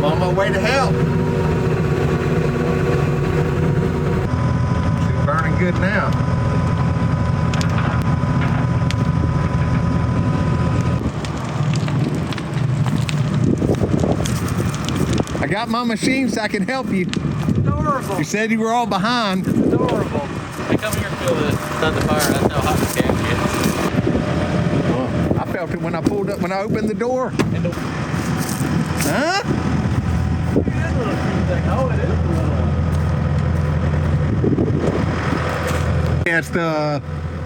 I'm on my way to help. She's burning good now. I got my machine so I can help you. Adorable. You said you were all behind. Adorable. Hey, come here and feel this. It's on the fire. That's how hot the can gets. Well, I felt it when I pulled up, when I opened the door. Huh? It is a little cute thing. Oh, it is a little. Yeah,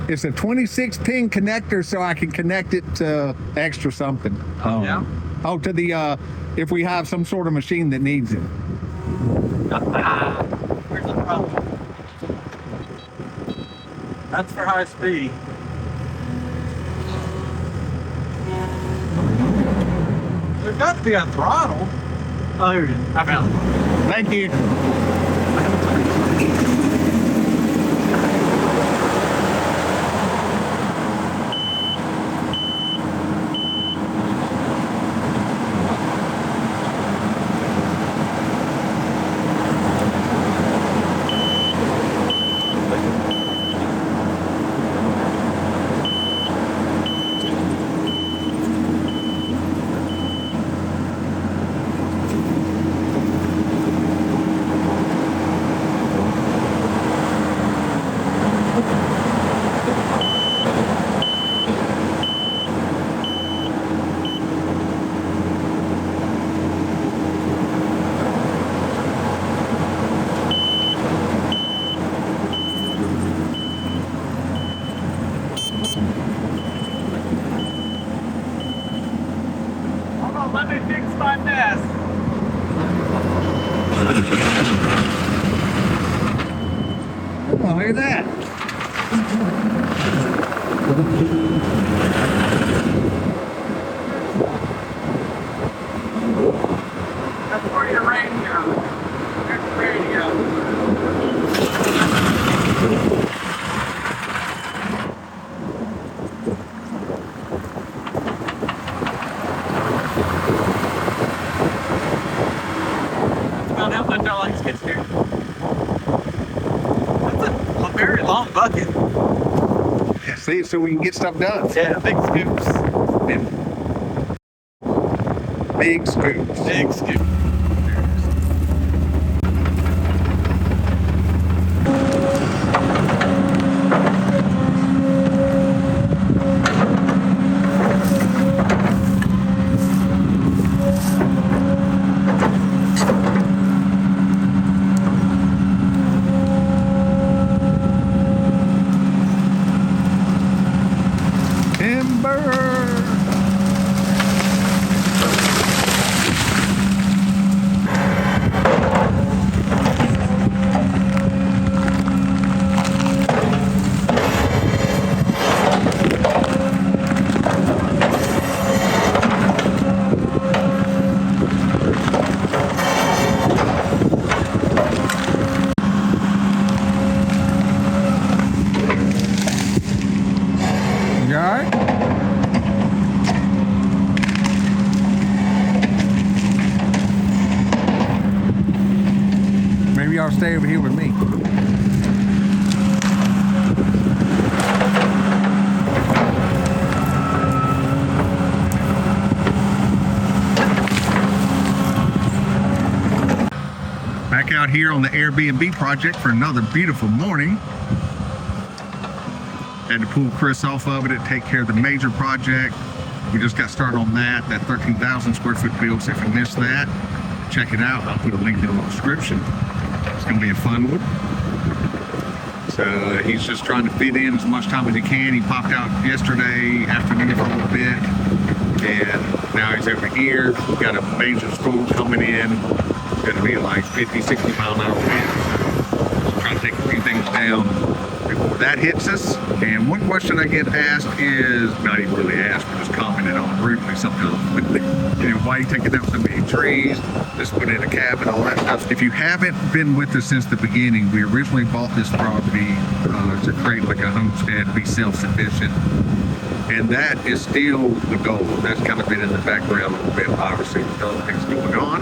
it's a 26-pin connector, so I can connect it to extra something. Yeah. Oh, to the if we have some sort of machine that needs it. Where's the problem? That's for high speed. There's got to be a throttle. Oh, here it is. I found it. Thank you. Let me fix my mess. Oh, look at that. That's for your radio. There's the radio. About how much I like skid steer. That's a very long bucket. Yeah, see, so we can get stuff done. Yeah, big scoops. Big scoops. Big scoops. Maybe y'all stay over here with me. Back out here on the Airbnb project for another beautiful morning. Had to pull Chris off of it and take care of the major project. We just got started on that 13,000 square foot build. So if you missed that, check it out. I'll put a link in the description. It's going to be a fun one. So he's just trying to fit in as much time as he can. He popped out yesterday afternoon for a little bit, and now he's over here. We've got a major storm coming in. It's going to be like 50, 60 mile an hour wind. So just trying to take a few things down before that hits us. And one question I get asked is, not even really asked, but just commented on rudely sometimes. You know, why are you taking down so many trees? Just put in a cabin, all that stuff. If you haven't been with us since the beginning, we originally bought this property to create like a homestead, be self-sufficient. And that is still the goal. That's kind of been in the background a little bit. Obviously, with other things going on.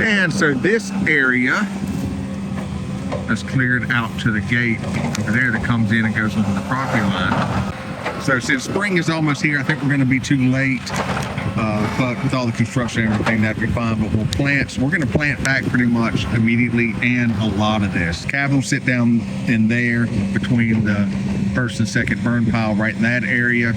And so this area is cleared out to the gate over there that comes in and goes on the property line. So since spring is almost here, I think we're going to be too late. But with all the construction and everything, that'd be fine. But we're going to plant back pretty much immediately, and a lot of this. Cabin will sit down in there between the first and second burn pile, right in that area.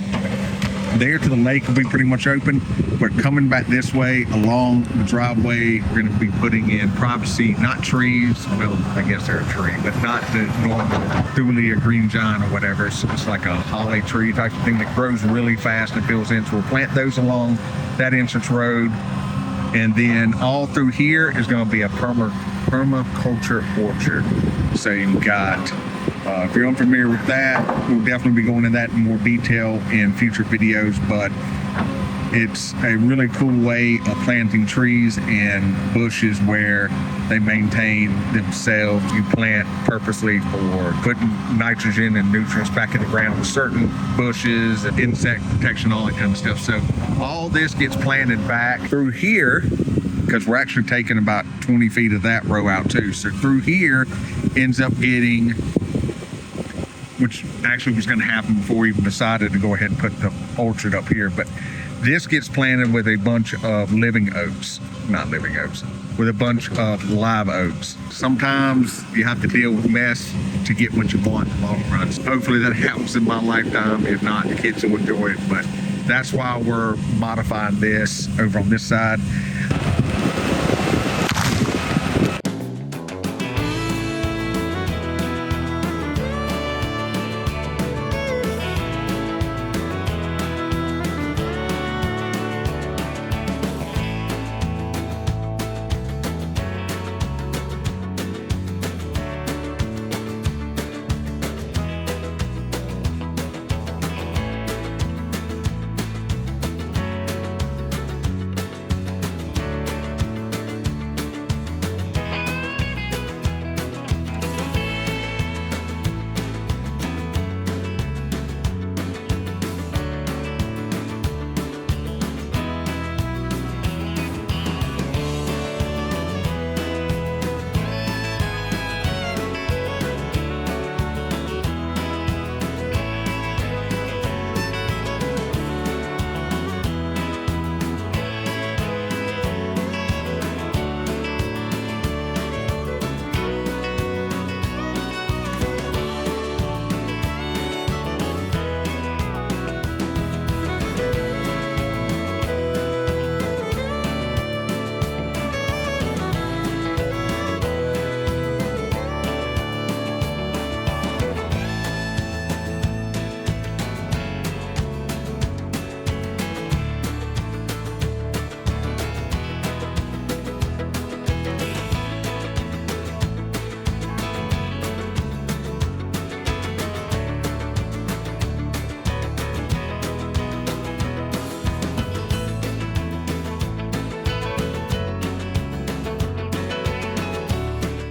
There to the lake will be pretty much open, but coming back this way along the driveway, we're going to be putting in privacy, not trees. Well, I guess they're a tree, but not the normal Thulia green giant or whatever. It's like a holly tree type of thing that grows really fast and fills in. So we'll plant those along that entrance road, and then all through here is going to be a permaculture orchard. So you've got. If you're unfamiliar with that, we'll definitely be going into that in more detail in future videos, but it's a really cool way of planting trees and bushes where they maintain themselves. You plant purposely for putting nitrogen and nutrients back in the ground with certain bushes and insect protection, all that kind of stuff. So all this gets planted back through here, because we're actually taking about 20 feet of that row out too. So through here ends up getting, which actually was going to happen before we even decided to go ahead and put the orchard up here. But this gets planted with a bunch of with a bunch of live oaks. Sometimes you have to deal with mess to get what you want in the long run. So hopefully that happens in my lifetime. If not, the kids will enjoy it. But that's why we're modifying this over on this side.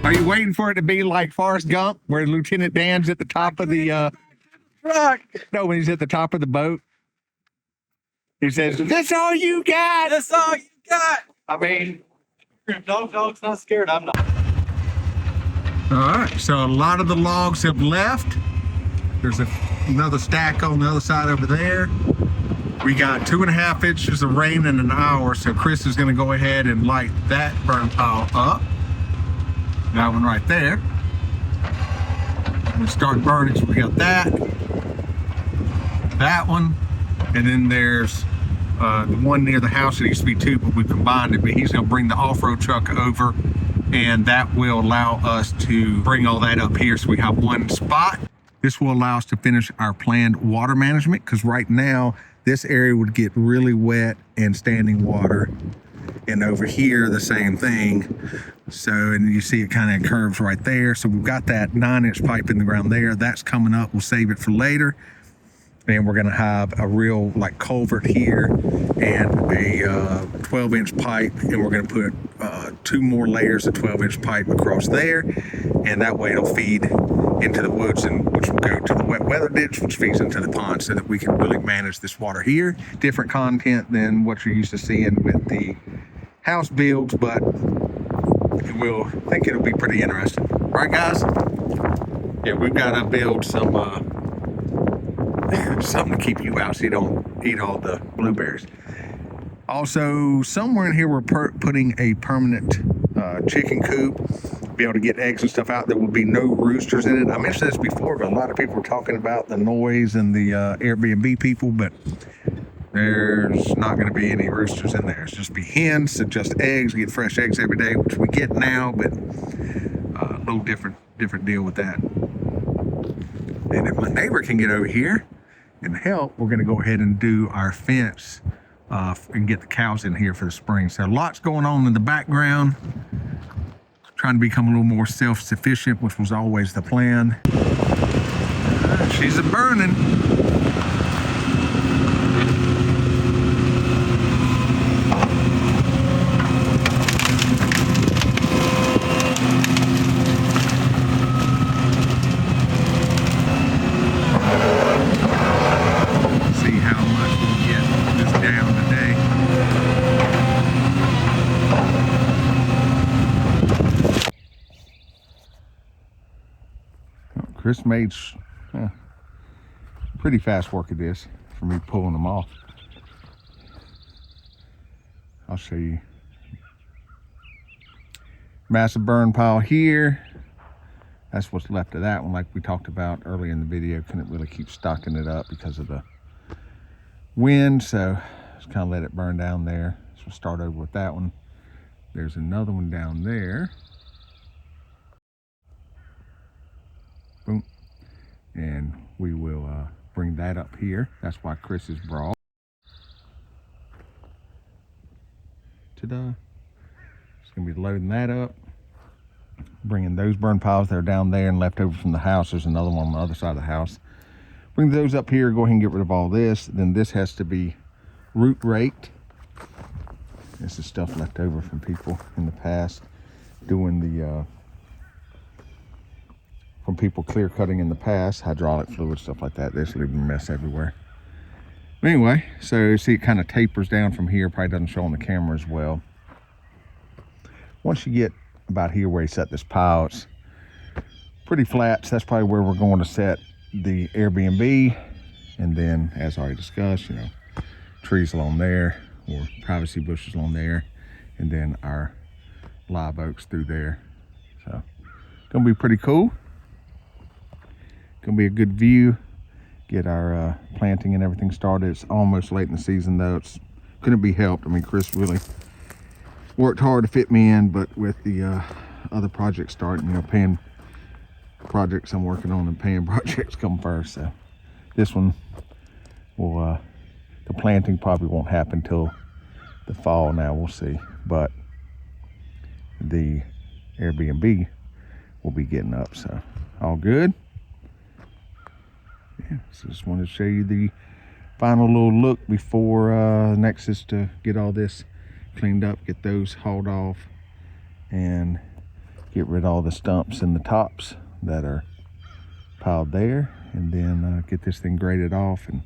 Are you waiting for it to be like Forrest Gump, where Lieutenant Dan's at the top of the truck? No, when he's at the top of the boat, he says, "That's all you got. That's all you got." I mean, If dog's not scared, I'm not. all right. So a lot of the logs have left. There's another stack on the other side over there. We got 2.5 inches of rain in an hour, so Chris is going to go ahead and light that burn pile up. That one right there. We'll start burning. So we got that one, and then there's the one near the house. It used to be two, but we combined it. But he's going to bring the off-road truck over, and that will allow us to bring all that up here, so we have one spot. This will allow us to finish our planned water management, because right now this area would get really wet and standing water, and over here the same thing. So, and you see it kind of curves right there. So we've got that 9-inch pipe in the ground there. That's coming up. We'll save it for later. And we're going to have a real like culvert here and a 12-inch pipe, and we're going to put 2 more layers of 12-inch pipe across there, and that way it'll feed into the woods, and which will go to the wet weather ditch, which feeds into the pond, so that we can really manage this water here. Different content than what you're used to seeing with the house builds, but we'll think it'll be pretty interesting. Right, guys? Yeah, we've got to build some something to keep you out so you don't eat all the blueberries. Also, somewhere in here we're putting a permanent chicken coop, be able to get eggs and stuff out. There will be no roosters in it. I mentioned this before, but a lot of people were talking about the noise and the Airbnb people, but there's not going to be any roosters in there. It's just be hens, so just eggs. We get fresh eggs every day, which we get now, but a little different deal with that. And if my neighbor can get over here and help, we're going to go ahead and do our fence and get the cows in here for the spring. So lots going on in the background. Trying to become a little more self-sufficient, which was always the plan. She's a burning. Chris made pretty fast work of this for me pulling them off. I'll show you. Massive burn pile here. That's what's left of that one, like we talked about earlier in the video. Couldn't really keep stocking it up because of the wind, so just kind of let it burn down there. So we'll start over with that one. There's another one down there. Boom. And we will bring that up here. That's why Chris is brought. Ta-da. Just gonna be loading that up. Bringing those burn piles that are down there and left over from the house. There's another one on the other side of the house. Bring those up here, go ahead and get rid of all this. Then this has to be root raked. This is stuff left over from people in the past doing the from people clear cutting in the past, hydraulic fluid, stuff like that. There's leaving a mess everywhere. But anyway, so see it kind of tapers down from here. Probably doesn't show on the camera as well. Once you get about here where you set this pile, it's pretty flat. So that's probably where we're going to set the Airbnb. And then, as I already discussed, you know, trees along there or privacy bushes along there, and then our live oaks through there. So gonna be pretty cool. Gonna be a good view. Get our planting and everything started. It's almost late in the season though. It's couldn't be helped. I mean, Chris really worked hard to fit me in, but with the other projects starting, you know, paying projects I'm working on and paying projects come first. So this one will the planting probably won't happen till the fall. Now we'll see, but the Airbnb will be getting up, so all good. Yeah, so just wanted to show you the final little look before next is to get all this cleaned up, get those hauled off, and get rid of all the stumps and the tops that are piled there, and then get this thing graded off and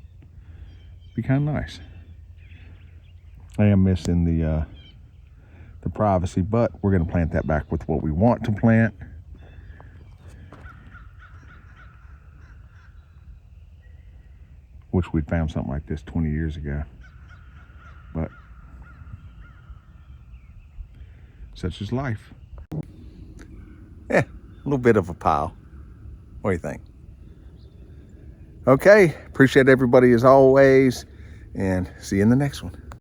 be kind of nice. I am missing the privacy, but we're going to plant that back with what we want to plant. Wish we'd found something like this 20 years ago, but such is life. Yeah, a little bit of a pile. What do you think? Okay, appreciate everybody as always, and see you in the next one.